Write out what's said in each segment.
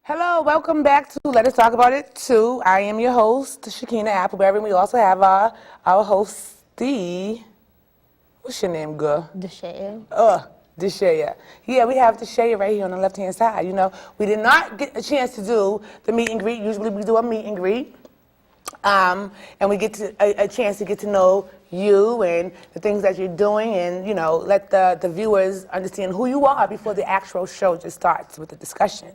Hello, welcome back to Let Us Talk About It Too. I am your host, Shakina Appleberry, and we also have our host, what's your name, girl? Deshaya. Deshaya. Yeah, we have Deshaya right here on the left-hand side. You know, we did not get a chance to do the meet and greet. Usually we do a meet and greet. And we get to a chance to get to know you and the things that you're doing and, you know, let the viewers understand who you are before the actual show just starts with the discussion.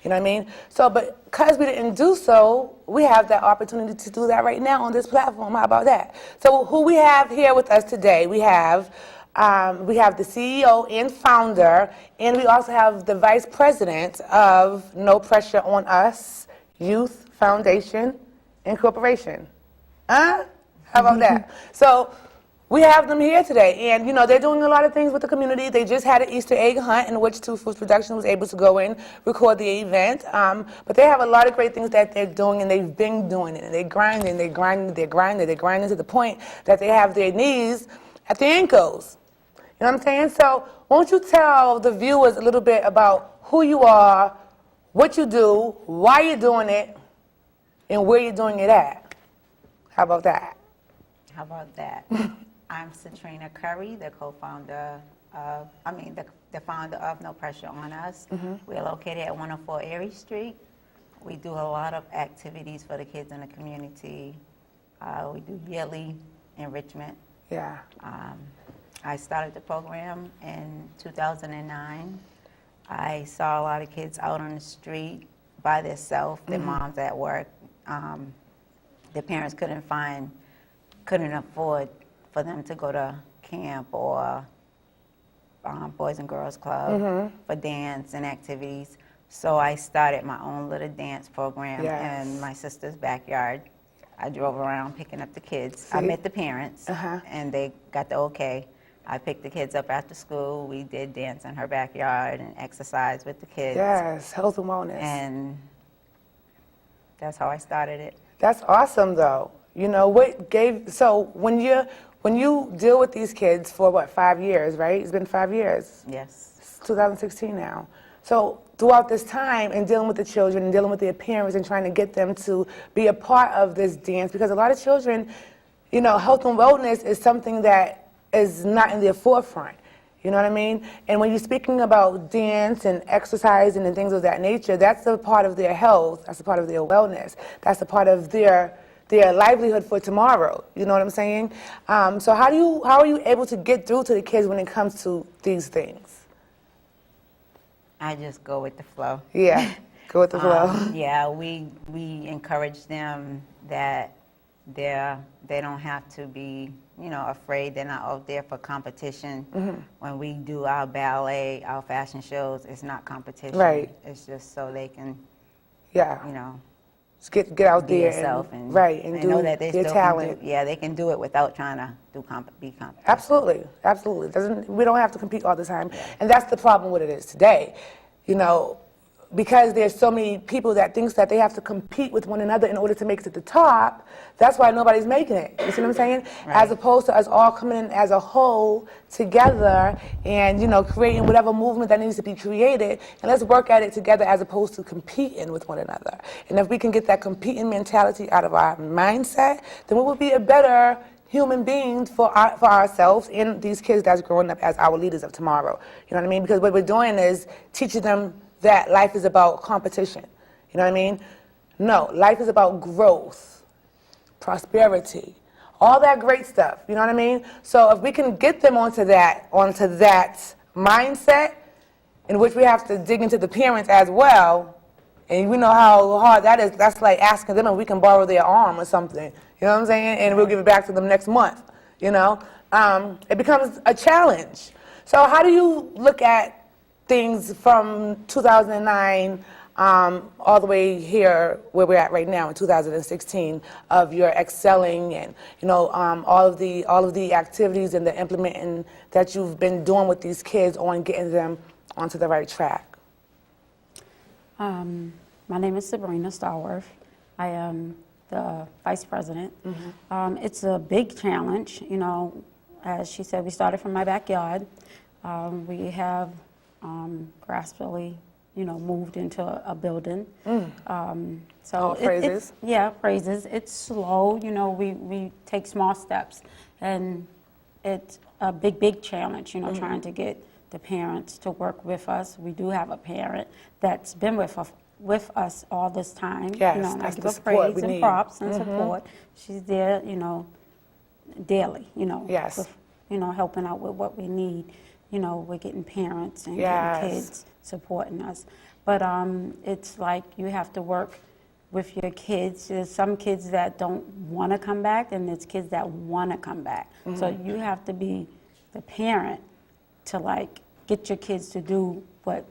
You know what I mean? So, but because we didn't do so, we have that opportunity to do that right now on this platform. How about that? So who we have here with us today, we have the CEO and founder, and we also have the vice president of No Pressure on Us Youth Foundation Incorporation. How about that? So we have them here today, and you know they're doing a lot of things with the community. They just had an Easter egg hunt in which Two Foods Production was able to go in, record the event. But they have a lot of great things that they're doing, and they've been doing it. And they're grinding to the point that they have their knees at the ankles. You know what I'm saying? So won't you tell the viewers a little bit about who you are, what you do, why you're doing it, and where you're doing it at? How about that? How about that? I'm Satrina Curry, the co-founder of, the founder of No Pressure on Us. Mm-hmm. We're located at 104 Erie Street. We do a lot of activities for the kids in the community. We do yearly enrichment. Yeah. I started the program in 2009. I saw a lot of kids out on the street by themselves, their moms at work. Their parents couldn't afford for them to go to camp or Boys and Girls Club for dance and activities. So I started my own little dance program in my sister's backyard. I drove around picking up the kids. I met the parents, and they got the okay. I picked the kids up after school. We did dance in her backyard and exercise with the kids. Yes, health and wellness. And that's how I started it. That's awesome, though. You know, so when you deal with these kids for, 5 years, right? It's been 5 years. Yes. It's 2016 now. So throughout this time and dealing with the children and dealing with their parents and trying to get them to be a part of this dance, because a lot of children, you know, health and wellness is something that is not in their forefront. You know what I mean? And when you're speaking about dance and exercising and things of that nature, that's a part of their health, that's a part of their wellness, that's a part of their livelihood for tomorrow. You know what I'm saying? So how are you able to get through to the kids when it comes to these things? I just go with the flow. Yeah, go with the flow. Yeah, we encourage them that they don't have to be, you know, afraid. They're not out there for competition. Mm-hmm. When we do our ballet, our fashion shows, it's not competition. Right. It's just so they can, you know, just get out be there and do know that they their still talent. they can do it without trying to be competitive. Absolutely. We don't have to compete all the time, and that's the problem with it is today. You know, because there's so many people that thinks that they have to compete with one another in order to make it to the top, that's why nobody's making it. You see what I'm saying? Right. As opposed to us all coming in as a whole together and, you know, creating whatever movement that needs to be created, and let's work at it together as opposed to competing with one another. And if we can get that competing mentality out of our mindset, then we will be a better human beings for ourselves and these kids that's growing up as our leaders of tomorrow. You know what I mean? Because what we're doing is teaching them that life is about competition. You know what I mean? No, life is about growth, prosperity, all that great stuff. You know what I mean? So if we can get them onto that mindset, in which we have to dig into the parents as well, and we know how hard that is. That's like asking them if we can borrow their arm or something. You know what I'm saying? And we'll give it back to them next month. You know, it becomes a challenge. So how do you look at things from 2009 all the way here where we're at right now in 2016 of your excelling and all of the activities and the implementing that you've been doing with these kids on getting them onto the right track? My name is Sabrina Starworth. I am the vice president. It's a big challenge, as she said, we started from my backyard. We have gradually, moved into a building. So praises. Praises. It's slow, we take small steps. And it's a big challenge, trying to get the parents to work with us. We do have a parent that's been with us all this time. Yes, and I that's give the her support praise we and need. props and support. She's there, daily, Yes. with, helping out with what we need. We're getting parents and Yes. getting kids supporting us. But it's like you have to work with your kids. There's some kids that don't want to come back, and there's kids that want to come back. So you have to be the parent to get your kids to do what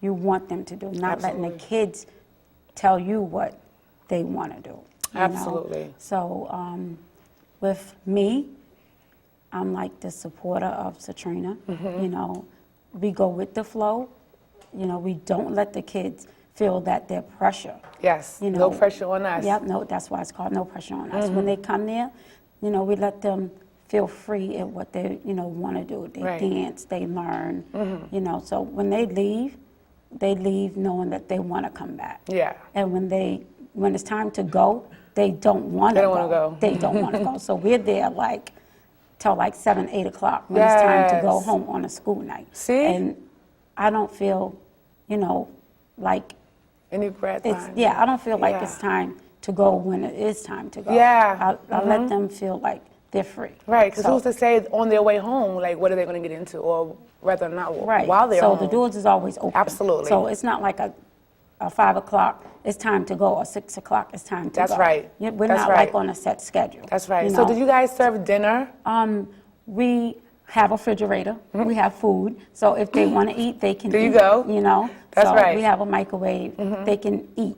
you want them to do, not letting the kids tell you what they want to do. Absolutely. So with me, I'm like the supporter of Satrina. We go with the flow. We don't let the kids feel that they're pressure. Yes, no pressure on us. Yep, no, that's why it's called no pressure on us. When they come there, we let them feel free at what they, want to do. They dance, they learn, So when they leave knowing that they want to come back. Yeah. And when it's time to go, they don't want to go. They don't want to go. So we're there till 7, 8 o'clock when it's time to go home on a school night. See? And I don't feel, like Any grad time. I don't feel like it's time to go when it is time to go. Yeah. I let them feel like they're free. Right, because who's to say on their way home, what are they going to get into, or rather not while they're so home? the doors is always open. Absolutely. So it's not like a 5 o'clock, it's time to go, or 6 o'clock, it's time to That's go. right. We're That's not right. on a set schedule. That's right. So do you guys serve dinner? We have a refrigerator, we have food, so if they want to eat, they can There you eat. go. That's so right. we have a microwave, they can eat,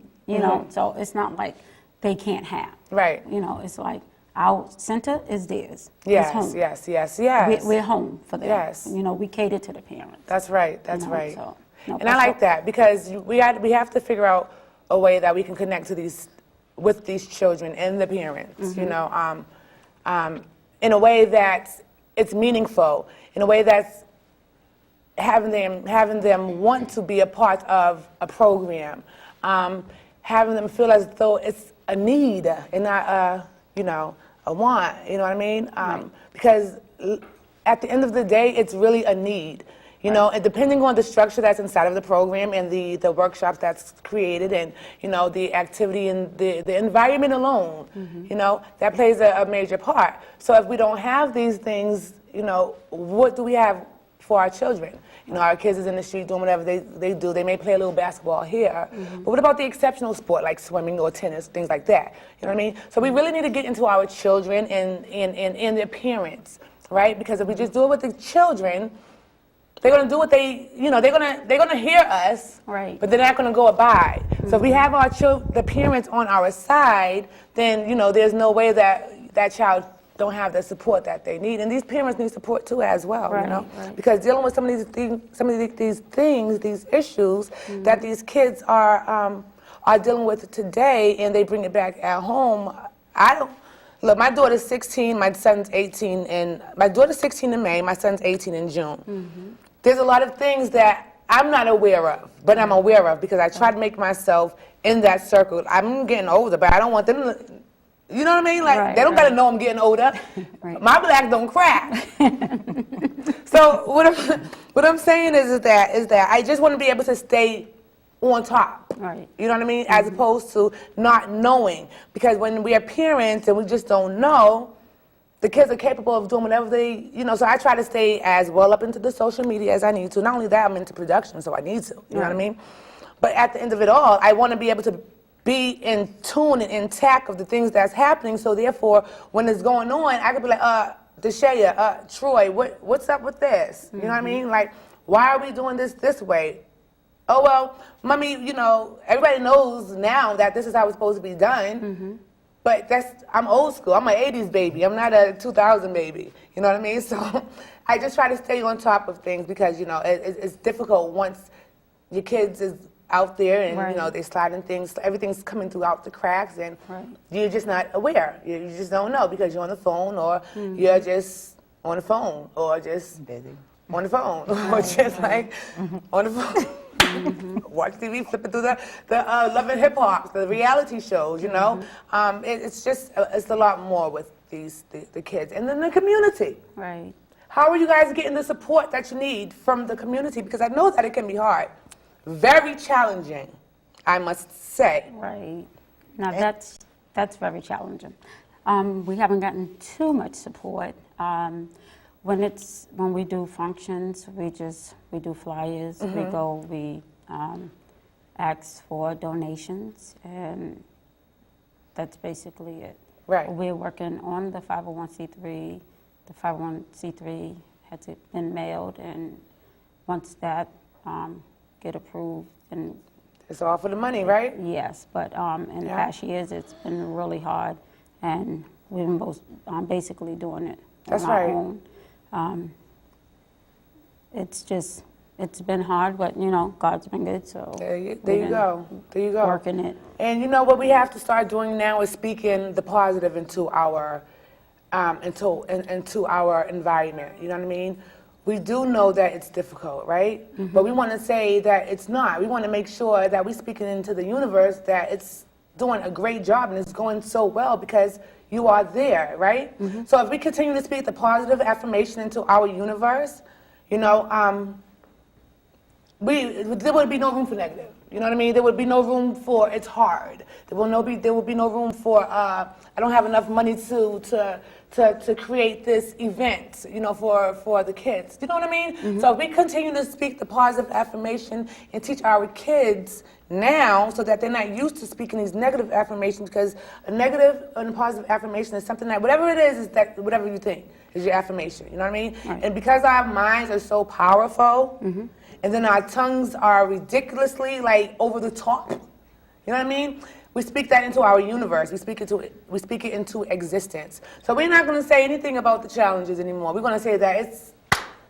so it's not like they can't have. Right. It's like our center is theirs. Yes, it's home. yes. We're home for them. Yes. We cater to the parents. That's right, that's you know, right. so, no And I pressure. like that because we have to figure out a way that we can connect to with these children and the parents, in a way that it's meaningful, in a way that's having them want to be a part of a program, having them feel as though it's a need and not a want. You know what I mean? Because at the end of the day, it's really a need. And depending on the structure that's inside of the program and the workshops that's created and, the activity and the environment alone, that plays a major part. So if we don't have these things, what do we have for our children? Our kids is in the street doing whatever they do. They may play a little basketball here. But what about the exceptional sport like swimming or tennis, things like that? You know what I mean? So we really need to get into our children and their parents, right? Because if we just do it with the children, they're gonna do what they're gonna hear us, right? But they're not gonna go abide. So if we have the parents on our side, then there's no way that child don't have the support that they need, and these parents need support too as well, Right. because dealing with some of these issues that these kids are dealing with today, and they bring it back at home. Look, my daughter's 16, my son's 18, and my daughter's 16 in May, my son's 18 in June. There's a lot of things that I'm not aware of, but I'm aware of because I try to make myself in that circle. I'm getting older, but I don't want them to, you know what I mean? They don't gotta know I'm getting older. Right. My black don't crack. So what I'm saying is that I just want to be able to stay on top. Right. You know what I mean? As opposed to not knowing. Because when we are parents and we just don't know, the kids are capable of doing whatever so I try to stay as well up into the social media as I need to. Not only that, I'm into production, so I need to. You know what I mean? But at the end of it all, I want to be able to be in tune and intact of the things that's happening, so therefore, when it's going on, I could be like, Deshaya, Troy, what's up with this? You know what I mean? Like, why are we doing this way? Oh, well, mommy, everybody knows now that this is how it's supposed to be done. But I'm old school. I'm an 80s baby. I'm not a 2000 baby. You know what I mean? So I just try to stay on top of things because, it's difficult once your kids is out there and, they sliding things. Everything's coming throughout the cracks and you're just not aware. You just don't know because you're on the phone or you're just on the phone or just Busy. on the phone or just like on the phone. Watch TV, flipping through the Love and Hip Hop, the reality shows, it's a lot more with the kids. And then the community. Right. How are you guys getting the support that you need from the community? Because I know that it can be hard. Very challenging, I must say. Right. Now that's very challenging. We haven't gotten too much support. When we do functions, we do flyers. We ask for donations, and that's basically it. Right. We're working on the 501c3. The 501c3 has been mailed, and once that get approved, and it's all for the money, right? yes. But in the past years, it's been really hard, and we've been basically doing it That's on our right. own. It's been hard, but God's been good, so There you we've go. been working it. And what we have to start doing now is speaking the positive into our into our environment. You know what I mean? We do know that it's difficult, right? But we want to say that it's not. We want to make sure that we're speaking into the universe that it's doing a great job and it's going so well because you are there, right? So if we continue to speak the positive affirmation into our universe, there would be no room for negative. You know what I mean? There would be no room for it's hard. There will be no room for I don't have enough money to create this event, for the kids. You know what I mean? So if we continue to speak the positive affirmation and teach our kids now so that they're not used to speaking these negative affirmations, because a negative and a positive affirmation is something that whatever it is that whatever you think is your affirmation. You know what I mean? Right. And because our minds are so powerful, and then our tongues are ridiculously over the top. You know what I mean? We speak that into our universe. We speak it into existence. So we're not going to say anything about the challenges anymore. We're going to say that it's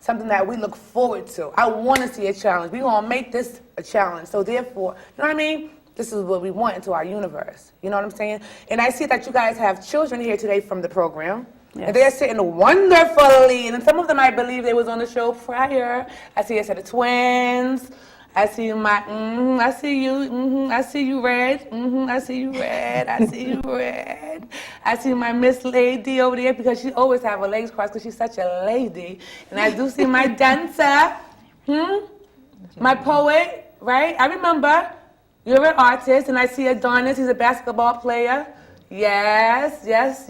something that we look forward to. I want to see a challenge. We're going to make this a challenge. So therefore, you know what I mean? This is what we want into our universe. You know what I'm saying? And I see that you guys have children here today from the program. Yes. And they're sitting wonderfully. And some of them, I believe, they was on the show prior. I see a set of twins. I see I see you, I see you red, I see you red, I see you red. I see my Miss Lady over there because she always have her legs crossed because she's such a lady. And I do see my dancer, my poet, right? I remember you're an artist, and I see Adonis, he's a basketball player. Yes. There's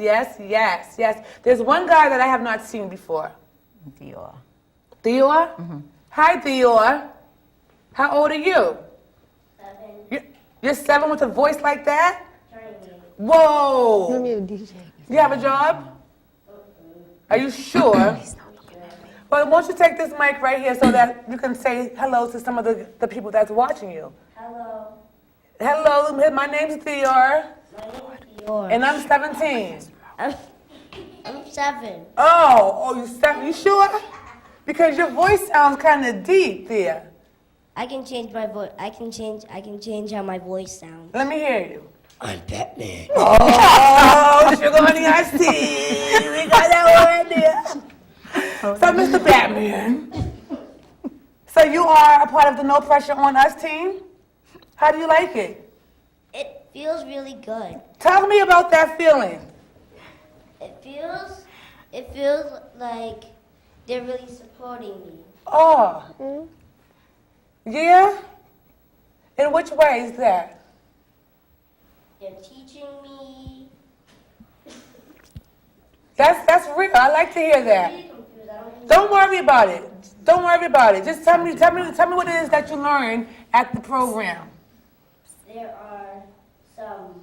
one guy that I have not seen before. Dior. Dior? Hi, Dior. How old are you? 7. You're 7 with a voice like that? Turning 8. Whoa! You're a DJ. You have a job? Are you sure? Well, won't you take this mic right here so that you can say hello to some of the people that's watching you? Hello. Hello, my name's Dior, My name is Dior. and I'm 17. I'm 7. Oh, you 7? You sure? Because your voice sounds kind of deep there. I can change my voice. I can change how my voice sounds. Let me hear you. I'm Batman. Oh, sugar honey, I see. We got that one there. So, Mr. Batman, so you are a part of the No Pressure on Us team? How do you like it? It feels really good. Tell me about that feeling. It feels like they're really supporting me. Oh. Yeah? In which way is that? They're teaching me. That's real. I like to hear I'm that. really confused. I don't Don't worry about it. Don't worry about it. Just tell me what it is that you learned at the program. There are some.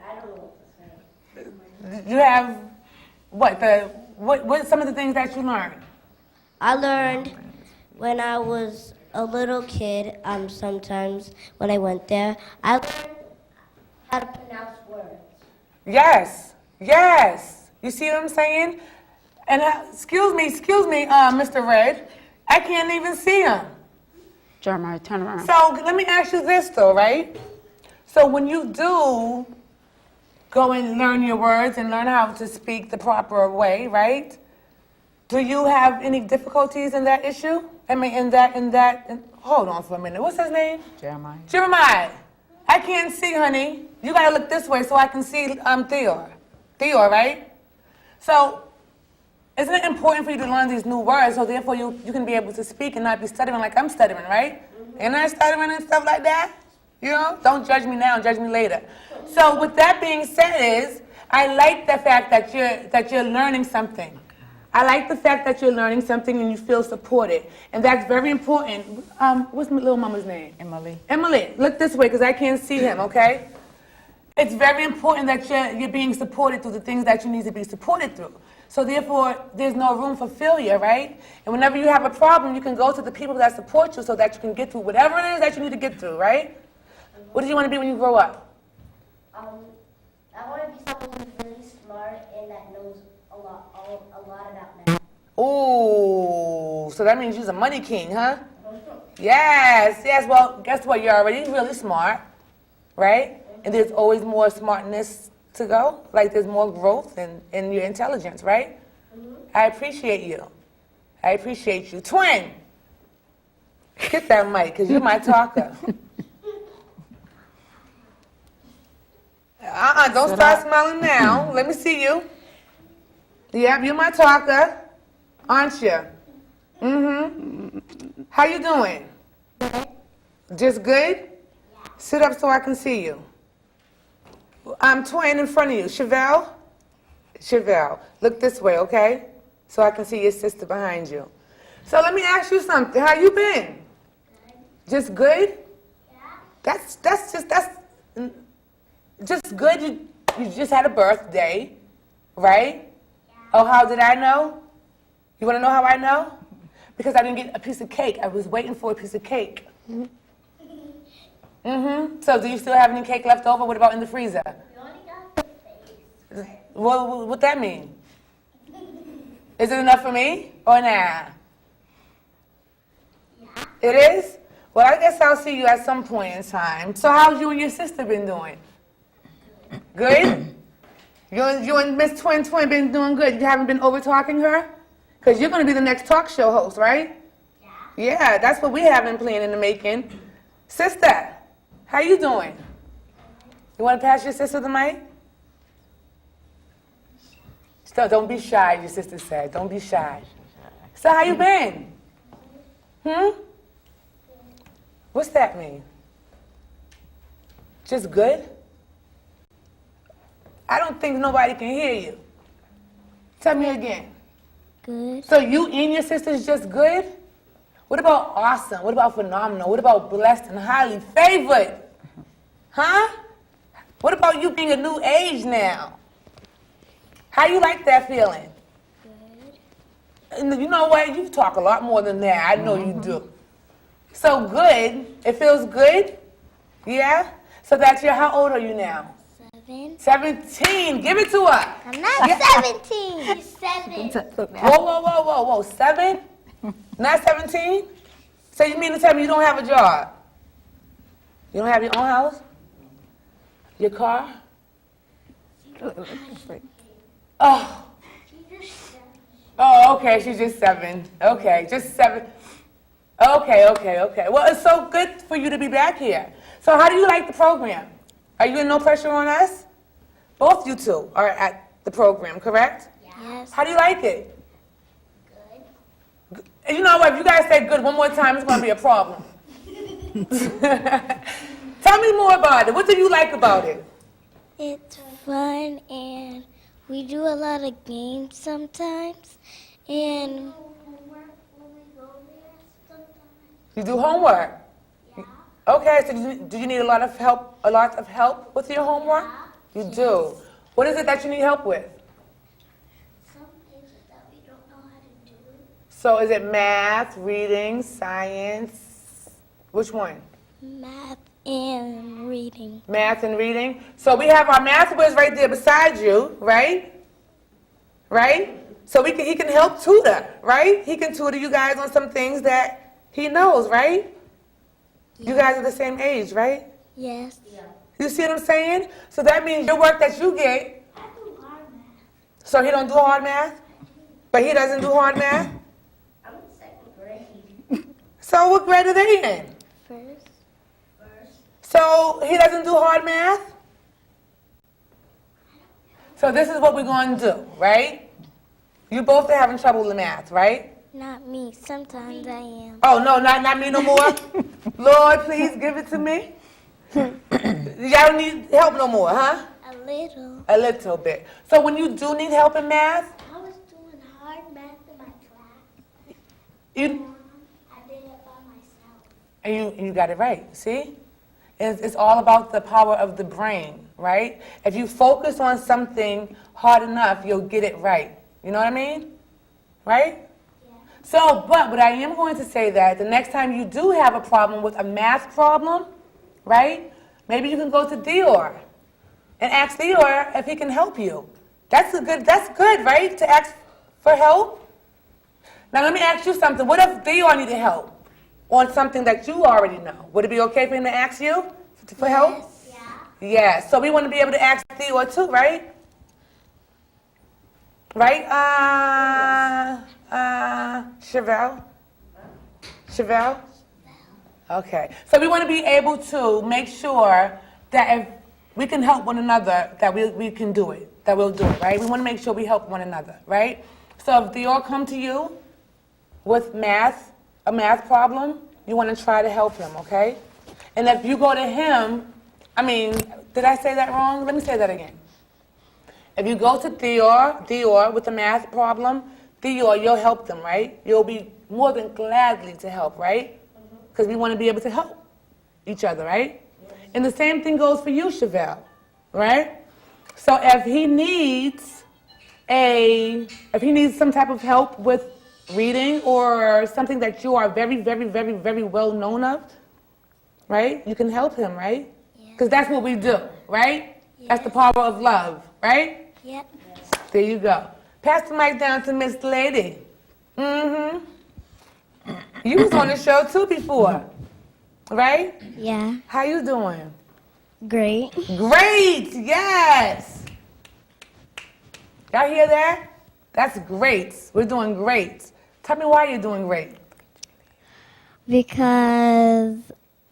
I don't know what to say. You have what some of the things that you learned? I learned when I was a little kid, sometimes when I went there, I learned how to pronounce words. Yes, yes. You see what I'm saying? And excuse me, Mr. Red. I can't even see him. Jeremiah, turn around. So let me ask you this though, right? So when you do go and learn your words and learn how to speak the proper way, right? Do you have any difficulties in that issue? I mean, hold on for a minute. What's his name? Jeremiah. Jeremiah. I can't see, honey. You gotta look this way so I can see Theodore. Theodore, right? So, isn't it important for you to learn these new words so therefore you can be able to speak and not be stuttering like I'm stuttering, right? And I stuttering and stuff like that? You know? Don't judge me now, judge me later. So with that being said I like the fact that you're learning something. I like the fact that you're learning something and you feel supported. And that's very important. What's my little mama's name? Emily. Emily, look this way because I can't see him, okay? It's very important that you're being supported through the things that you need to be supported through. So therefore, there's no room for failure, right? And whenever you have a problem, you can go to the people that support you so that you can get through whatever it is that you need to get through, right? What do you want to be when you grow up? I want to be someone who's really smart and that knows a lot about math. Ooh, so that means you're a money king, huh? Yes. Well, guess what? You're already really smart, right? And there's always more smartness to go. Like there's more growth in your intelligence, right? I appreciate you. I appreciate you. Twin, get that mic because you're my talker. Don't start smiling now. Let me see you. Yep, you're my talker, aren't you? Mm-hmm. How you doing? Just good? Yeah. Sit up so I can see you. I'm Twin in front of you. Chevelle, look this way, okay? So I can see your sister behind you. So let me ask you something. How you been? Good. Just good? Yeah. That's just good. You just had a birthday, right? Yeah. Oh, how did I know? You want to know how I know? Because I didn't get a piece of cake. I was waiting for a piece of cake. Mm-hmm. So do you still have any cake left over? What about in the freezer? We only got the face. Well, what that mean? Is it enough for me or nah? Yeah. It is? Well, I guess I'll see you at some point in time. So how's you and your sister been doing? Good? You and Miss Twin been doing good. You haven't been over-talking her? Because you're going to be the next talk show host, right? Yeah. Yeah, that's what we have in plan in the making. Sister, how you doing? You want to pass your sister the mic? So don't be shy, your sister said. Don't be shy. So how you been? What's that mean? Just good? I don't think nobody can hear you. Tell me again. Good. So you and your sister's just good? What about awesome? What about phenomenal? What about blessed and highly favored? Huh? What about you being a new age now? How you like that feeling? Good. And you know what? You talk a lot more than that. I know you do. So good. It feels good? Yeah? So that's how old are you now? 7. 17. Give it to her. I'm not 17. She's 7. Whoa. 7? Not 17? So you mean to tell me you don't have a job? You don't have your own house? Your car? Oh. Oh, okay, she's just 7. Okay, just 7. Okay. Well, it's so good for you to be back here. So how do you like the program? Are you in No Pressure on Us? Both you two are at the program, correct? Yes. How do you like it? Good. And you know what? If you guys say good one more time, it's going to be a problem. Tell me more about it. What do you like about it? It's fun and we do a lot of games sometimes and You do homework? yeah. Okay, so do you need a lot of help with your homework? You do. What is it that you need help with? Some So is it math, reading, science? Which one? Math and reading. Math and reading. So we have our math whiz right there beside you, right? Right? So he can help tutor, right? He can tutor you guys on some things that he knows, right? You guys are the same age, right? Yes. You see what I'm saying? So that means your work that you get. I do hard math. So he don't do hard math? But he doesn't do hard math? I'm in second grade. So what grade are they in? First. So he doesn't do hard math? So this is what we're going to do, right? You both are having trouble with math, right? Not me. Sometimes I am. Oh, no, not me no more? Lord, please give it to me. Y'all don't need help no more, huh? A little. A little bit. So when you do need help in math, I was doing hard math in my class. you I did it by myself. and you got it right, see? It's all about the power of the brain, right? If you focus on something hard enough, you'll get it right. You know what I mean? Right? Yeah. So, but I am going to say that the next time you do have a problem with a math problem, right? Maybe you can go to Dior and ask Dior if he can help you. That's good, right? To ask for help. Now let me ask you something. What if Dior needed help on something that you already know? Would it be okay for him to ask you for help? Yeah. Yeah. So we want to be able to ask Dior too, right? Right? Chevelle? Chevelle? Okay. So we want to be able to make sure that if we can help one another, that we can do it, that we'll do it, right? We want to make sure we help one another, right? So if Dior come to you with a math problem, you want to try to help him, okay? And if you go to him, did I say that wrong? Let me say that again. If you go to Dior with a math problem, Dior, you'll help them, right? You'll be more than gladly to help, right? Because we want to be able to help each other, right? And the same thing goes for you, Chevelle, right? So if he needs some type of help with reading or something that you are very, very, very, very well known of, right? You can help him, right? Because that's what we do, right? That's the power of love, right? Yep. There you go. Pass the mic down to Miss Lady. Mm-hmm. You was on the show too before, right? Yeah. How you doing? Great. Great, yes. Y'all hear that? That's great. We're doing great. Tell me why you're doing great. Because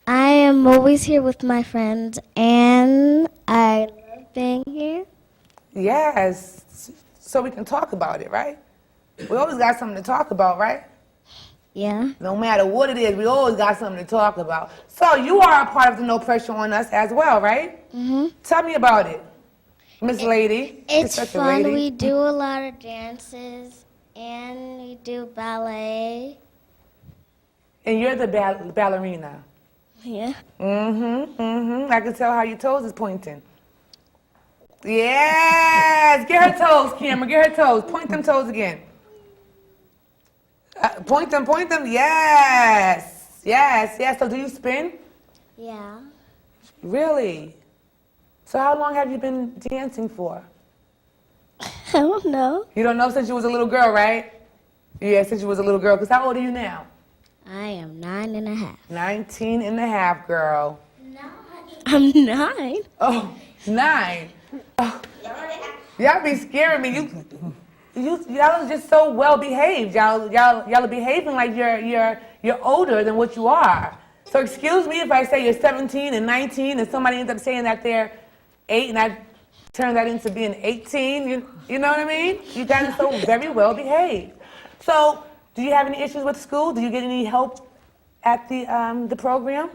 I am always here with my friends and I love being here. Yes, so we can talk about it, right? We always got something to talk about, right? Yeah. No matter what it is, we always got something to talk about. So you are a part of the No Pressure on Us as well, right? Mm-hmm. Tell me about it, Miss Lady. You're It's such a fun. lady. We do a lot of dances and we do ballet. And you're the ballerina. Yeah. I can tell how your toes is pointing. Yes! Get her toes, Cameron. Get her toes. Point them toes again. Point them. Yes. So do you spin? Yeah. Really? So how long have you been dancing for? I don't know. You don't know since you was a little girl, right? Yeah, since you was a little girl. Because how old are you now? I am 9 and a half. 19 and a half, girl. I'm 9. Oh, 9. Oh. Y'all be scaring me. Y'all are just so well behaved. Y'all are behaving like you're older than what you are. So excuse me if I say you're 17 and 19 and somebody ends up saying that they're 8 and I turn that into being 18. You know what I mean? You guys are so very well behaved. So do you have any issues with school? Do you get any help at the program?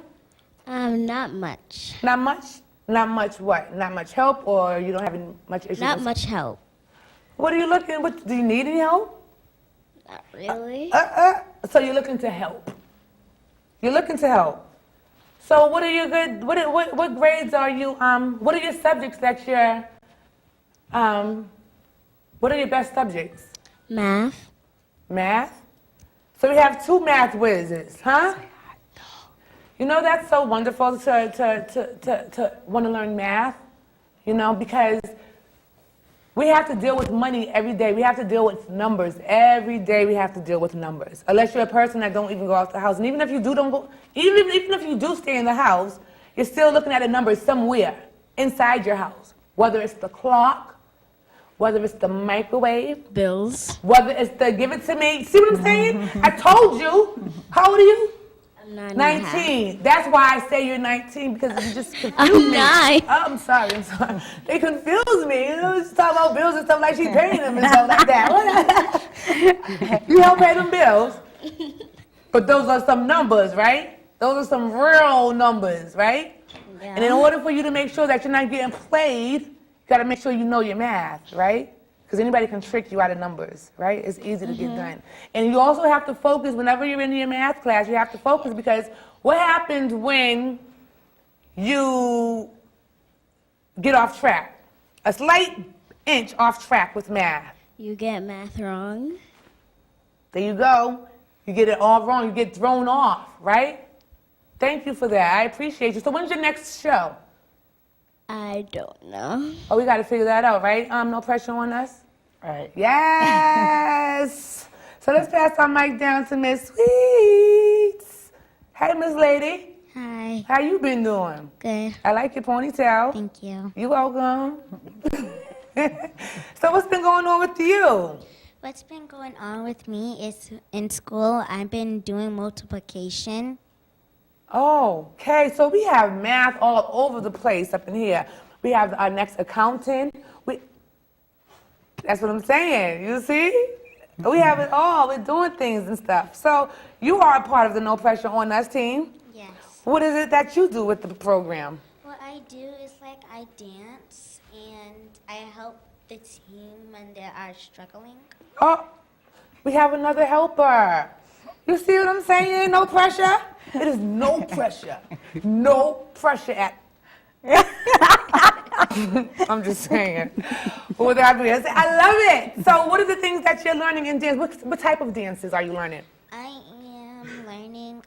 Not much. Not much? Not much what? Not much help, or you don't have any much issues? Not with much help. What are you looking? Do you need any help? Not really. So you're looking to help. You're looking to help. So what are your good? What grades are you? What are your subjects that you're? What are your best subjects? Math. Math. So we have 2 math wizards, huh? You know, that's so wonderful to want to learn math, you know, because we have to deal with money every day. We have to deal with numbers. Every day we have to deal with numbers. Unless you're a person that don't even go out the house. And even if you do don't go, even if you do stay in the house, you're still looking at a number somewhere inside your house. Whether it's the clock, whether it's the microwave, Bills. whether it's the give it to me. See what I'm saying? I told you. How old are you? I'm 19. That's why I say you're 19, because you just confuse I'm me. 9. Oh, I'm sorry. They confuse me. You know, just talk about bills and stuff like she's paying them and stuff like that. You help pay them bills. But those are some numbers, right? Those are some real numbers, right? Yeah. And in order for you to make sure that you're not getting played, you got to make sure you know your math, right? Because anybody can trick you out of numbers, right? It's easy to get done. And you also have to focus whenever you're in your math class. You have to focus, because what happens when you get off track? A slight inch off track with math. You get math wrong. There you go. You get it all wrong. You get thrown off, right? Thank you for that. I appreciate you. So when's your next show? I don't know. Oh, we got to figure that out, right? No pressure on us? Right. Yes! So let's pass our mic down to Miss Sweets. Hey, Miss Lady. Hi. How you been doing? Good. I like your ponytail. Thank you. You welcome. So what's been going on with you? What's been going on with me is in school, I've been doing multiplication. Oh, okay. So we have math all over the place up in here. We have our next accountant. That's what I'm saying. You see? We have it all. We're doing things and stuff. So you are a part of the No Pressure on Us team. Yes. What is it that you do with the program? What I do is like I dance and I help the team when they are struggling. Oh, we have another helper. You see what I'm saying? No pressure? It is no pressure. No pressure at. I'm just saying. What I mean, I love it. So what are the things that you're learning in dance? What type of dances are you learning? I am learning,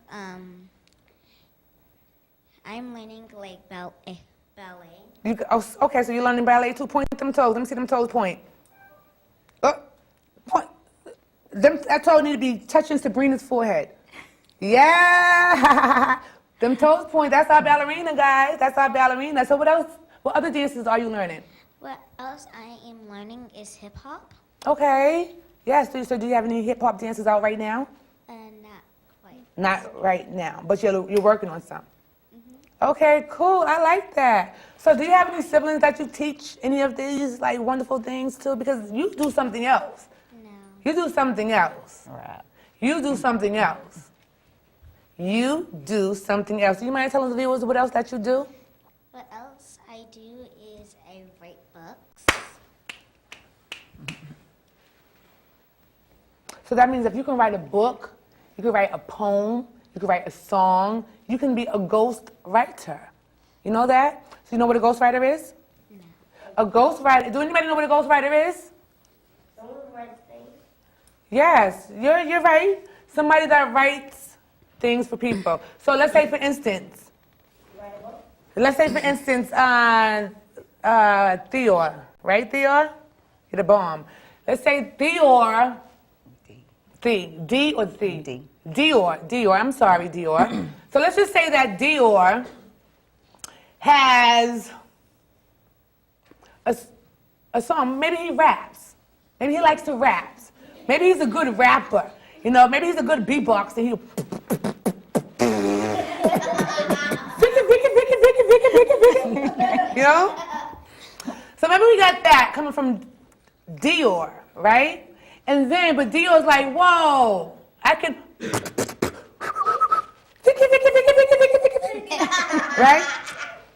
I'm learning like ballet. Okay, so you're learning ballet too. Point them toes. Let me see them toes point. Point. That toe need to be touching Sabrina's forehead. Yeah. Them toes point. That's our ballerina, guys. That's our ballerina. So what else? What other dances are you learning? What else I am learning is hip hop. Okay. Yes. So do you have any hip hop dances out right now? Not quite. Not right now, but you're working on some. Okay, cool. I like that. So do you have any siblings that you teach any of these like wonderful things to? Because you do something else. No. You do something else. Right. You do something else. You do something else. Do you mind telling the viewers what else that you do? What else I do is I write books. So that means if you can write a book, you can write a poem, you can write a song, you can be a ghost writer. You know that? So you know what a ghost writer is? No. A ghost writer. Do anybody know what a ghost writer is? Someone who writes things. Yes, you're right. Somebody that writes things for people. So let's say for instance, Theor, right, Theor? You're the bomb. Let's say Theor, D or C? D. Dior, I'm sorry, Dior. So let's just say that Dior has a song. Maybe he raps. Maybe he likes to rap. Maybe he's a good rapper. You know, maybe he's a good beatboxer. He'll you know? So maybe we got that coming from Dior, right? And then, but Dior's like, whoa, I can, right?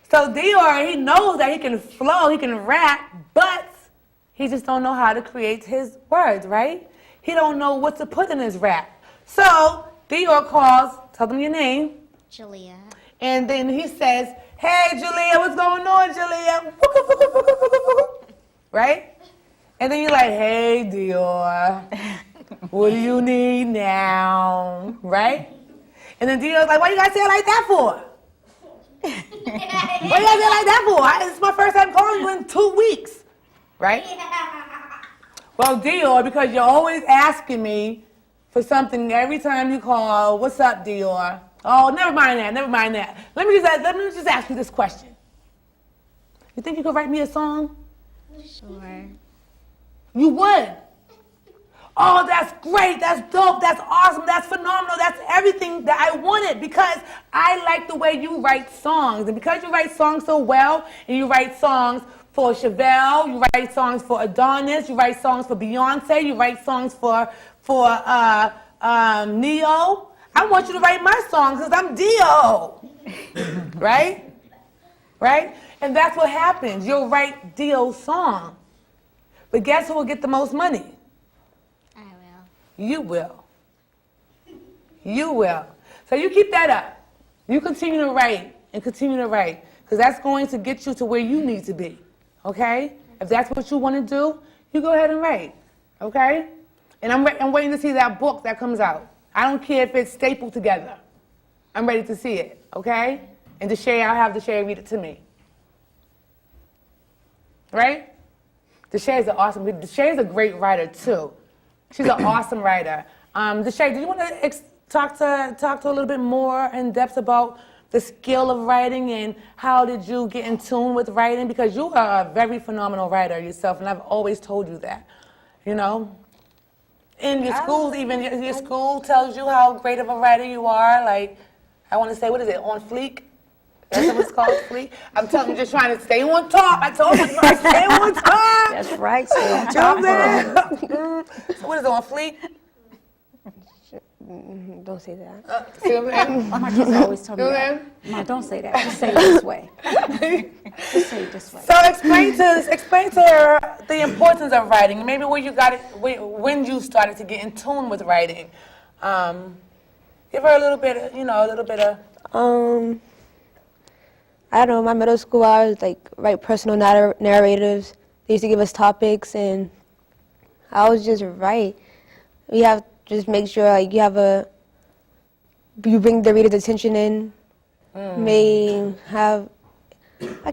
So Dior, he knows that he can flow, he can rap, but he just don't know how to create his words, right? He don't know what to put in his rap. So Dior calls, tell them your name, Julia. and then he says, hey, Julia, what's going on, Julia? Right? And then you're like, hey, Dior. What do you need now? Right? And then Dio's like, why you gotta say it like that for? Why you gotta say it like that for? It's my first time calling you in 2 weeks. Right? Well, Dior, because you're always asking me for something every time you call. What's up, Dior? Oh, never mind that. Let me just ask you this question. You think you could write me a song? Sure. You would? Oh, that's great. That's dope. That's awesome. That's phenomenal. That's everything that I wanted because I like the way you write songs. And because you write songs so well, and you write songs for Chevelle, you write songs for Adonis, you write songs for Beyonce, you write songs for Neo. I want you to write my songs because I'm Dio. Right? Right? And that's what happens. You'll write Dio's song. But guess who will get the most money? I will. You will. You will. So you keep that up. You continue to write and continue to write because that's going to get you to where you need to be. Okay? If that's what you want to do, you go ahead and write. Okay? And I'm waiting to see that book that comes out. I don't care if it's stapled together. I'm ready to see it. Okay? And I'll have Deshae read it to me. Right? Deshae is a great writer too. She's an awesome writer. Deshae, do you want to talk to a little bit more in depth about the skill of writing and how did you get in tune with writing? Because you are a very phenomenal writer yourself, and I've always told you that. You know, in your schools, even your school tells you how great of a writer you are. Like, I want to say, what is it, on fleek? That's what it's called, fleek? I'm telling you, just trying to stay on top. I told you, stay on top. That's right, stay on top. So what is it, on fleek? Don't say that. See what I'm saying? My kids always tell me that. Ma, don't say that. Just say it this way. Just say it this way. So explain to her the importance of writing. Maybe where you got it, when you started to get in tune with writing. Give her a little bit of. I don't know, in my middle school, I was like write personal narratives. They used to give us topics, and I was just write. We have to just make sure like you bring the reader's attention in. I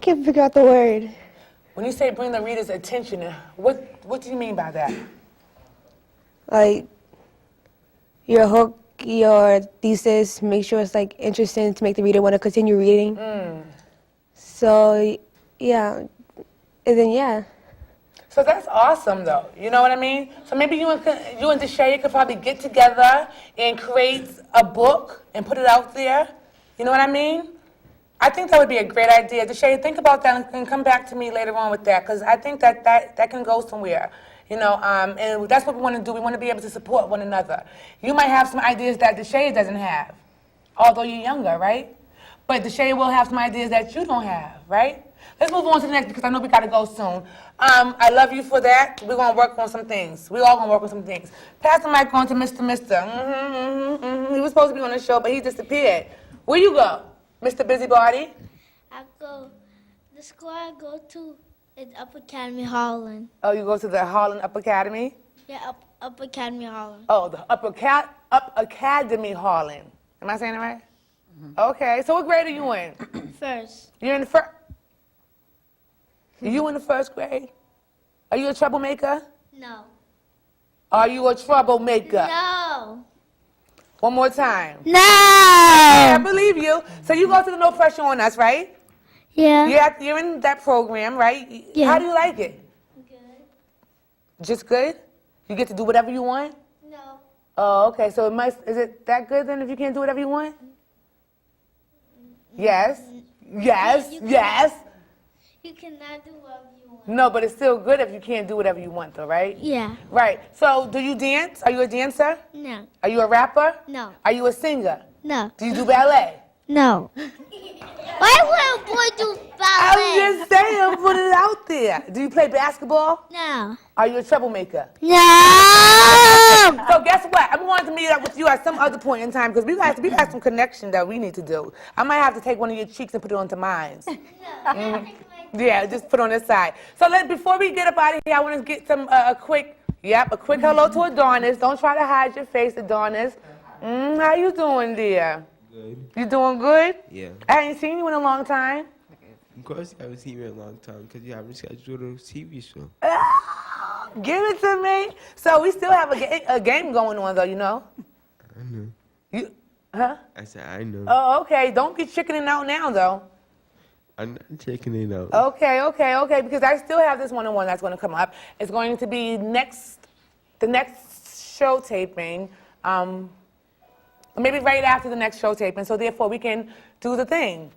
can't figure out the word. When you say bring the reader's attention, what do you mean by that? Like your hook, your thesis, make sure it's like interesting to make the reader want to continue reading. So, yeah, and then, yeah. So that's awesome, though. You know what I mean? So maybe you and Deshae could probably get together and create a book and put it out there. You know what I mean? I think that would be a great idea. Deshae, think about that and come back to me later on with that, because I think that can go somewhere. You know, and that's what we want to do. We want to be able to support one another. You might have some ideas that Deshae doesn't have, although you're younger, right? But Deshae will have some ideas that you don't have, right? Let's move on to the next because I know we got to go soon. I love you for that. We're going to work on some things. We're all going to work on some things. Pass the mic on to Mr. He was supposed to be on the show, but he disappeared. Where you go, Mr. Busybody? The school I go to is Up Academy Holland. Oh, you go to the Holland Up Academy? Yeah, Up Academy Holland. Oh, the Up Academy Holland. Am I saying it right? Okay, so what grade are you in? First. You're in the first. You in the first grade? Are you a troublemaker? No. Are you a troublemaker? No. One more time. No. I believe you. So you go to the No Pressure on Us, right? Yeah. You're in that program, right? Yeah. How do you like it? Good. Just good? You get to do whatever you want? No. Oh, okay. So is it that good then if you can't do whatever you want? Yes. Yes. Yes. You cannot do whatever you want. No, but it's still good if you can't do whatever you want, though, right? Yeah. Right. So, do you dance? Are you a dancer? No. Are you a rapper? No. Are you a singer? No. Do you do ballet? No. Why would a boy do ballet? I'm just saying, put it out there. Do you play basketball? No. Are you a troublemaker? No. So guess what? I'm going to meet up with you at some other point in time because we got some connection that we need to do. I might have to take one of your cheeks and put it onto mine. Yeah, just put it on this side. So before we get up out of here, I want to get some a quick Yep, a quick hello to Adonis. Don't try to hide your face, Adonis. How you doing, dear? Good. You doing good? Yeah. I ain't seen you in a long time. Of course, you haven't seen me in a long time because you haven't scheduled a TV show. Give it to me. So we still have a game going on, though, you know? I know. You, huh? I said, I know. Oh, okay. Don't be chickening out now, though. I'm not checking it out. Okay, because I still have this one-on-one that's going to come up. It's going to be the next show taping, maybe right after the next show taping, so therefore we can do the thing.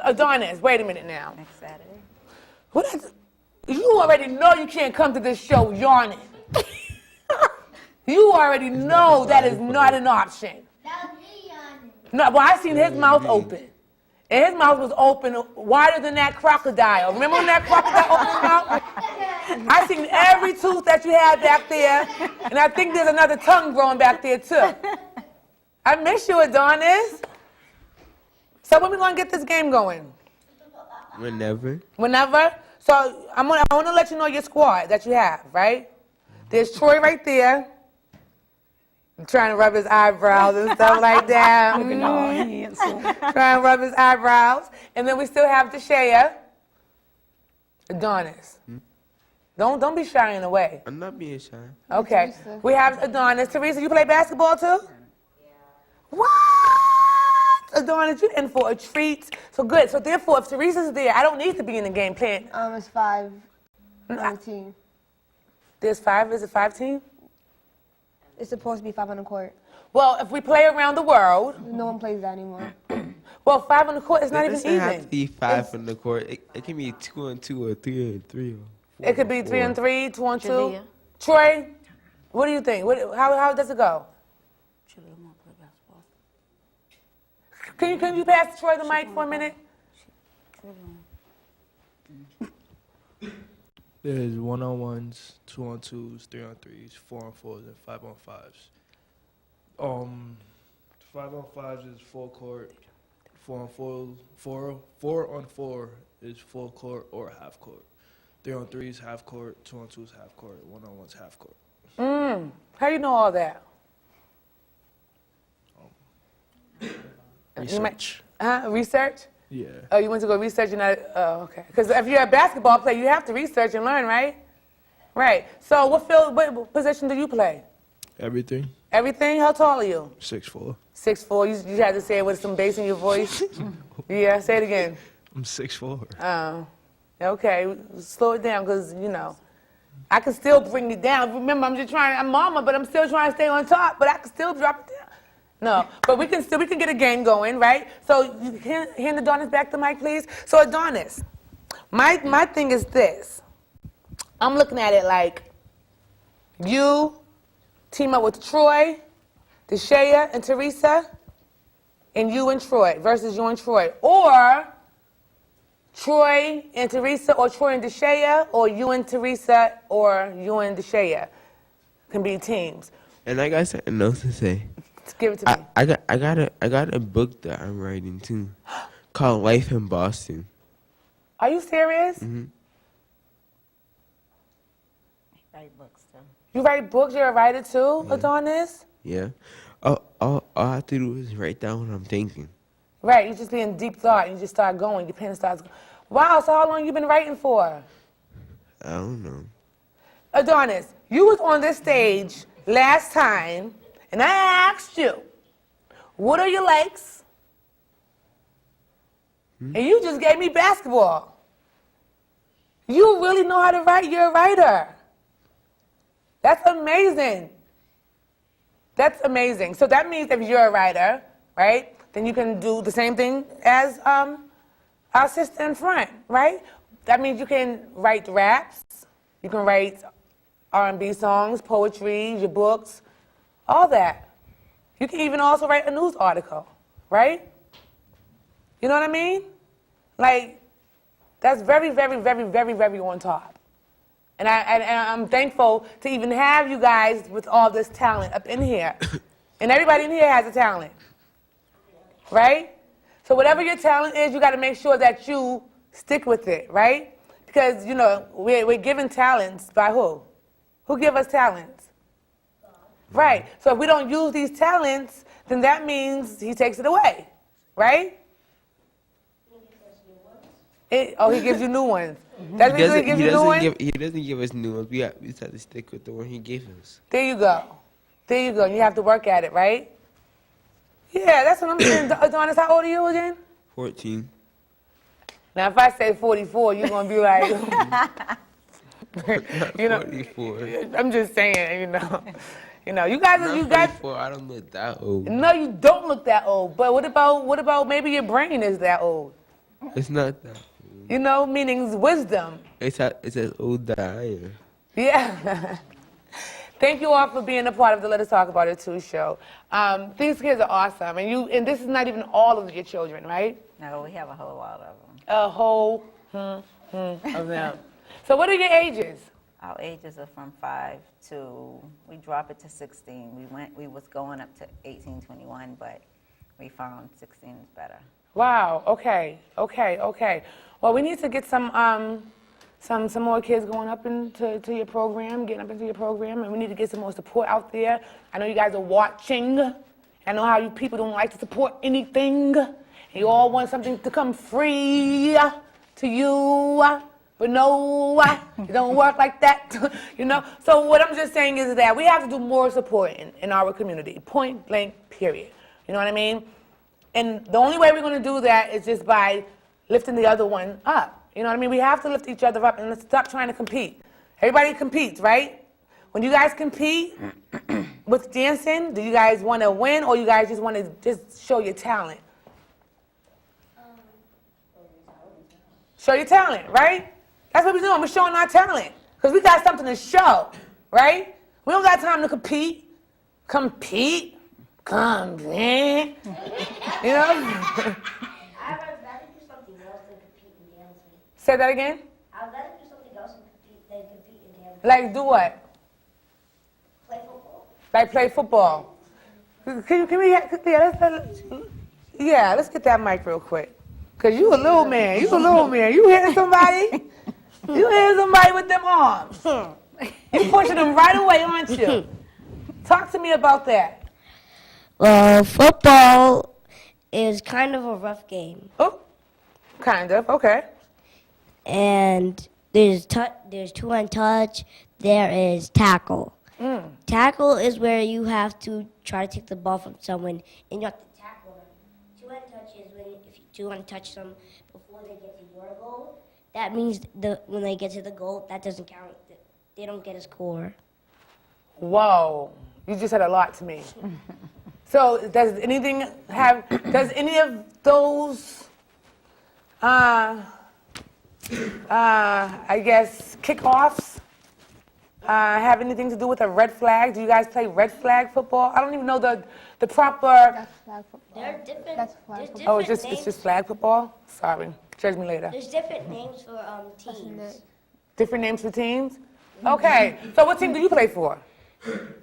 Adonis, wait a minute now. Next Saturday. You already know you can't come to this show yawning. You already know that is not an option. No, well, I seen his mouth open. And his mouth was open wider than that crocodile. Remember when that crocodile opened his mouth? I seen every tooth that you had back there, and I think there's another tongue growing back there too. I miss you, Adonis. So when we gonna get this game going? Whenever. Whenever? So I wanna let you know your squad that you have, right? There's Troy right there. Trying to rub his eyebrows and stuff like that. Trying to rub his eyebrows. And then we still have Deshaya. Adonis. Don't be shying away. I'm not being shy. Okay. We have Adonis. Teresa, you play basketball too? Yeah. What? Adonis, you're in for a treat. So good. So therefore, if Teresa's there, I don't need to be in the game playing. It's 5 on the team. There's 5? Is it 5 team? It's supposed to be 5 on the court. Well, if we play around the world, No one plays that anymore. well, 5 on the court is not It even doesn't even. have to be 5 on the court. It can be 2 on 2 or 3 on 3. Or It could be 4 3 on 3, 2 on 2. Jalea. Troy, what do you think? How does it go? Can you pass Troy the mic for a minute? There's 1-on-1s, 2-on-2s, 3-on-3s, 4-on-4s, and 5-on-5s. 5-on-5s is full court. 4-on-4 is full court or half court. 3-on-3 is half court. 2-on-2 is half court. 1-on-1 is half court. How you know all that? Research. Research? Yeah. Oh, you went to go research and okay. Because if you're a basketball player, you have to research and learn, right? Right. So what position do you play? Everything. Everything? How tall are you? 6'4". 6'4". You had to say it with some bass in your voice? Yeah, say it again. I'm 6'4". Okay, slow it down because, I can still bring it down. Remember, I'm mama, but I'm still trying to stay on top, but I can still drop it down. No, but we can get a game going, right? So you hand Adonis back the mic, please. So Adonis, my thing is this. I'm looking at it like you team up with Troy, Deshaya, and Teresa, and you and Troy versus you and Troy. Or Troy and Teresa, or Troy and Deshaya, or you and Teresa, or you and Deshaya can be teams. And I got something else to say. Give it to me. I got a book that I'm writing too, called Life in Boston. Are you serious? Write books too. You write books? You're a writer too, Adonis? Yeah. All I have to do is write down what I'm thinking. Right, you just be in deep thought and you just start going. Your pen starts going. Wow, so how long you been writing for? I don't know. Adonis, you was on this stage last time and I asked you, what are your likes? And you just gave me basketball. You really know how to write. You're a writer. That's amazing. That's amazing. So that means if you're a writer, right, then you can do the same thing as our sister in front, right? That means you can write raps, you can write R&B songs, poetry, your books, all that. You can even also write a news article, right? You know what I mean? Like, that's very, very, very, very, very on top. And I'm thankful to even have you guys with all this talent up in here. And everybody in here has a talent, right? So whatever your talent is, you got to make sure that you stick with it, right? Because, we're given talents by who? Who give us talents? Right. So if we don't use these talents, then that means he takes it away, right? He gives you new ones. That's what he gives you new ones? He doesn't give us new ones. We have to stick with the one he gave us. There you go. There you go. You have to work at it, right? Yeah, that's what I'm saying. Adonis, how old are you again? 14. Now, if I say 44, you're going to be like, you know, 44. I'm just saying, you know, you guys, I'm 44. I don't look that old. No, you don't look that old. But what about maybe your brain is that old? It's not that old. You know, meaning wisdom. It's as old that I am. Yeah. Thank you all for being a part of the Let Us Talk About It Too show. These kids are awesome, and this is not even all of your children, right? No, we have a whole lot of them. A whole of them. So what are your ages? Our ages are from 5 to, we drop it to 16. We was going up to 18, 21, but we found 16 is better. Wow. Okay. Well, we need to get some more kids going up into your program, getting up into your program, and we need to get some more support out there. I know you guys are watching. I know how you people don't like to support anything. You all want something to come free to you, but no, it don't work like that, you know? So what I'm just saying is that we have to do more supporting in our community, point blank, period. You know what I mean? And the only way we're going to do that is just by lifting the other one up. You know what I mean? We have to lift each other up and let's stop trying to compete. Everybody competes, right? When you guys compete with dancing, do you guys want to win or you guys just want to just show your talent? Show your talent, right? That's what we're doing. We're showing our talent because we got something to show, right? We don't got time to compete. Compete. Come, man. You know? I'd rather do something else than compete in dancing. Say that again? I'd rather do something else than compete in dancing. Like do what? Play football. Like play football. Let's get that mic real quick. Cause you a little man. You hitting somebody? You hitting somebody with them arms. You pushing them right away, aren't you? Talk to me about that. Well, football is kind of a rough game. Oh, kind of. Okay. And there's two-hand touch. There is tackle. Tackle is where you have to try to take the ball from someone and you have to tackle them. Two-hand touch is if you two-hand touch them before they get to your goal. That means when they get to the goal, that doesn't count. They don't get a score. Whoa, you just said a lot to me. So does any of those, I guess, kickoffs have anything to do with a red flag? Do you guys play red flag football? I don't even know the proper. That's flag football. There are different. There's different Oh, names. it's just flag football? Sorry, judge me later. There's different names for teams. Different names for teams? Okay, so what team do you play for?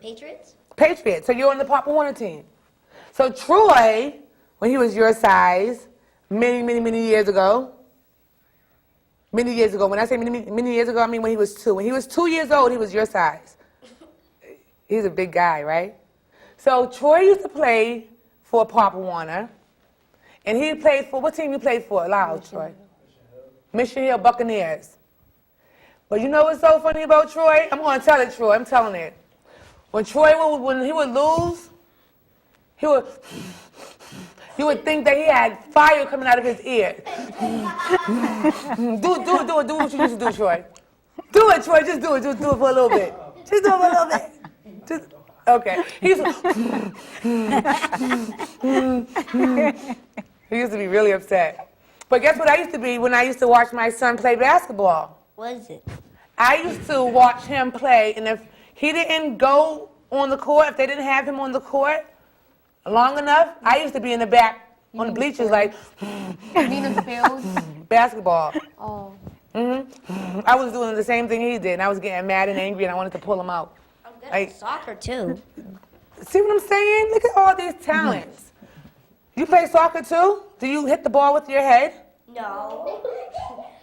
Patriots. Patriots. So you're on the Papa Warner team. So Troy, when he was your size, many years ago. When I say many years ago, I mean when he was 2. When he was 2 years old, he was your size. He's a big guy, right? So Troy used to play for Papa Warner. And he played for, what team you played for? Loud, Troy. Mission Hill Buccaneers. But you know what's so funny about Troy? I'm going to tell it, Troy. I'm telling it. When he would lose, you would think that he had fire coming out of his ears. Do what you used to do, Troy. Do it, Troy. Just do it. Just do it for a little bit. Just do it for a little bit. Okay. He used to be really upset. But guess what I used to be when I used to watch my son play basketball? What is it? I used to watch him play, and if he didn't go on the court, if they didn't have him on the court long enough, I used to be in the back on the bleachers like, Being in the field. basketball. Oh. I was doing the same thing he did, and I was getting mad and angry, and I wanted to pull him out. I'm good Like- at soccer too. See what I'm saying? Look at all these talents. You play soccer too? Do you hit the ball with your head? No.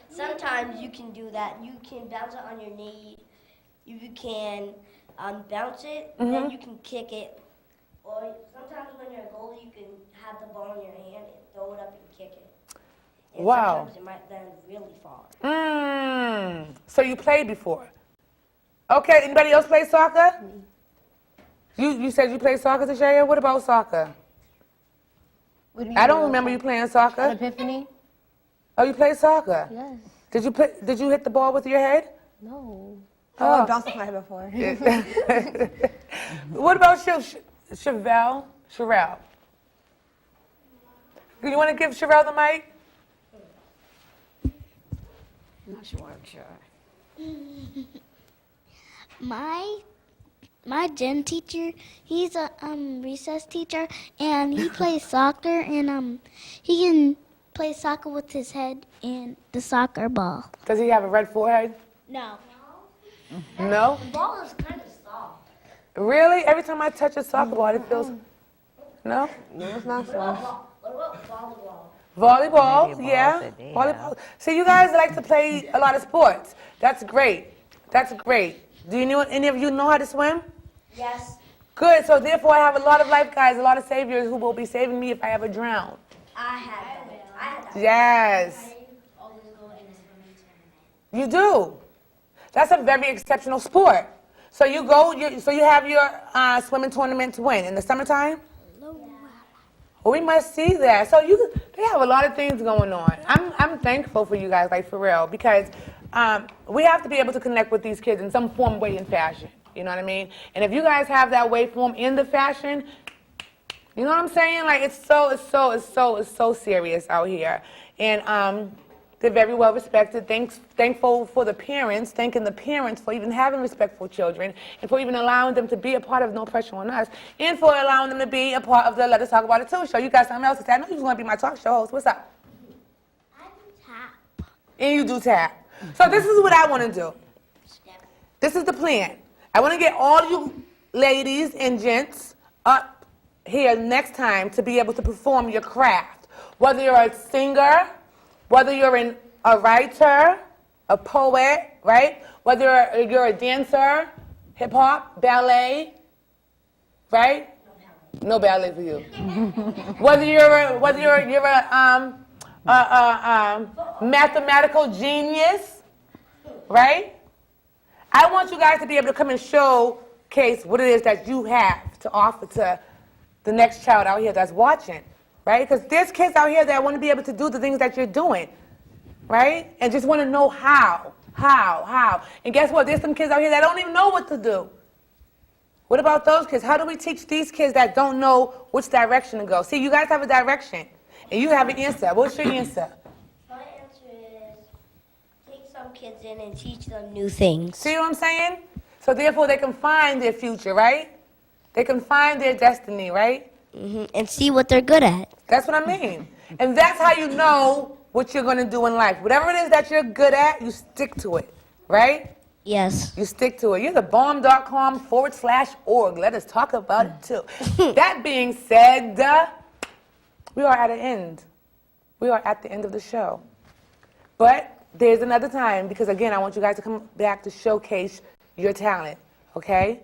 Sometimes you can do that. You can bounce it on your knee you can bounce it, then you can kick it. Or sometimes when you're a goalie, you can have the ball in your hand and throw it up and kick it. And Wow. sometimes it might land really far. So you played before? Okay, anybody else play soccer? You said you played soccer, Tashaya? What about soccer? I don't remember you playing soccer. Epiphany? Oh, you played soccer? Yes. Did you hit the ball with your head? No. Oh, I bounced off my head before. What about Sherelle? Sherelle. You want to give Sherelle the mic? I'm not sure. My gym teacher, he's a recess teacher, and he plays soccer, and he can play soccer with his head and the soccer ball. Does he have a red forehead? No. No? The ball is kind of soft. Really? Every time I touch a soccer ball, it feels... No? No, it's not soft. What about volleyball? Volleyball, Maybe a ball yeah. said they Volleyball. See, you guys like to play a lot of sports. That's great. That's great. Do you know any of you know how to swim? Yes. Good. So therefore, I have a lot of life guys, a lot of saviors who will be saving me if I ever drown. I had that. Yes. I always go in a swimming tournament. You do. That's a very exceptional sport. So you go. So you have your swimming tournament to win in the summertime. Well, we must see that. So they have a lot of things going on. I'm thankful for you guys, like for real, because we have to be able to connect with these kids in some form, way, and fashion. You know what I mean? And if you guys have that way, form, in the fashion, you know what I'm saying? Like it's so serious out here, and they're very well respected. Thankful for the parents, thanking the parents for even having respectful children, and for even allowing them to be a part of No Pressure on Us, and for allowing them to be a part of the Let Us Talk About It Too show. You got something else to say? I know you was going to be my talk show host. What's up? I do tap. And you do tap. So this is what I want to do. This is the plan. I want to get all you ladies and gents up here next time to be able to perform your craft. Whether you're a singer, whether you're a writer, a poet, right? Whether you're a dancer, hip hop, ballet, right? No ballet for you. Whether you're a mathematical genius, right? I want you guys to be able to come and showcase what it is that you have to offer to the next child out here that's watching, right? Because there's kids out here that want to be able to do the things that you're doing, right? And just want to know how. And guess what? There's some kids out here that don't even know what to do. What about those kids? How do we teach these kids that don't know which direction to go? See, you guys have a direction, and you have an answer. What's your answer? My answer is take some kids in and teach them new things. See what I'm saying? So therefore, they can find their future, right? They can find their destiny, right? And see what they're good at. That's what I mean. And that's how you know what you're going to do in life. Whatever it is that you're good at, you stick to it, right? Yes. You stick to it. You're the bomb.com/org. Let us talk about it too. That being said, we are at an end. We are at the end of the show. But there's another time because, again, I want you guys to come back to showcase your talent, okay?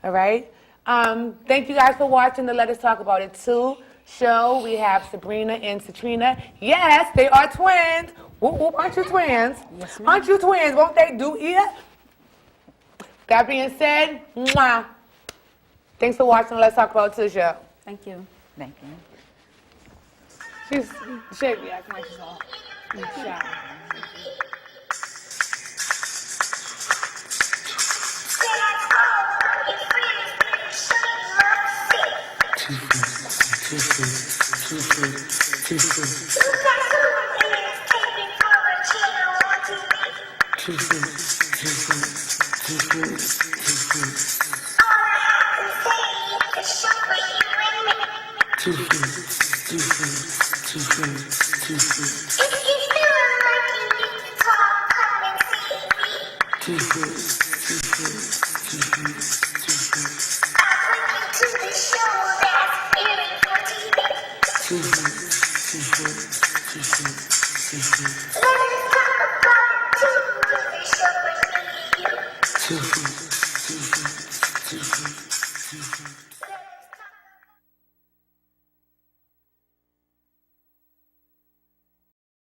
All right? Thank you guys for watching the Let Us Talk About It Too show. We have Sabrina and Satrina. Yes, they are twins. Whoop, whoop, aren't you twins? Yes, ma'am. Aren't you twins? Won't they do it? That being said, mwah. Thanks for watching the Let's Talk About It Too show. Thank you. Thank you. She's shaky, acting like she's all shy. 2 feet, 2 feet, 2 feet, 2 feet.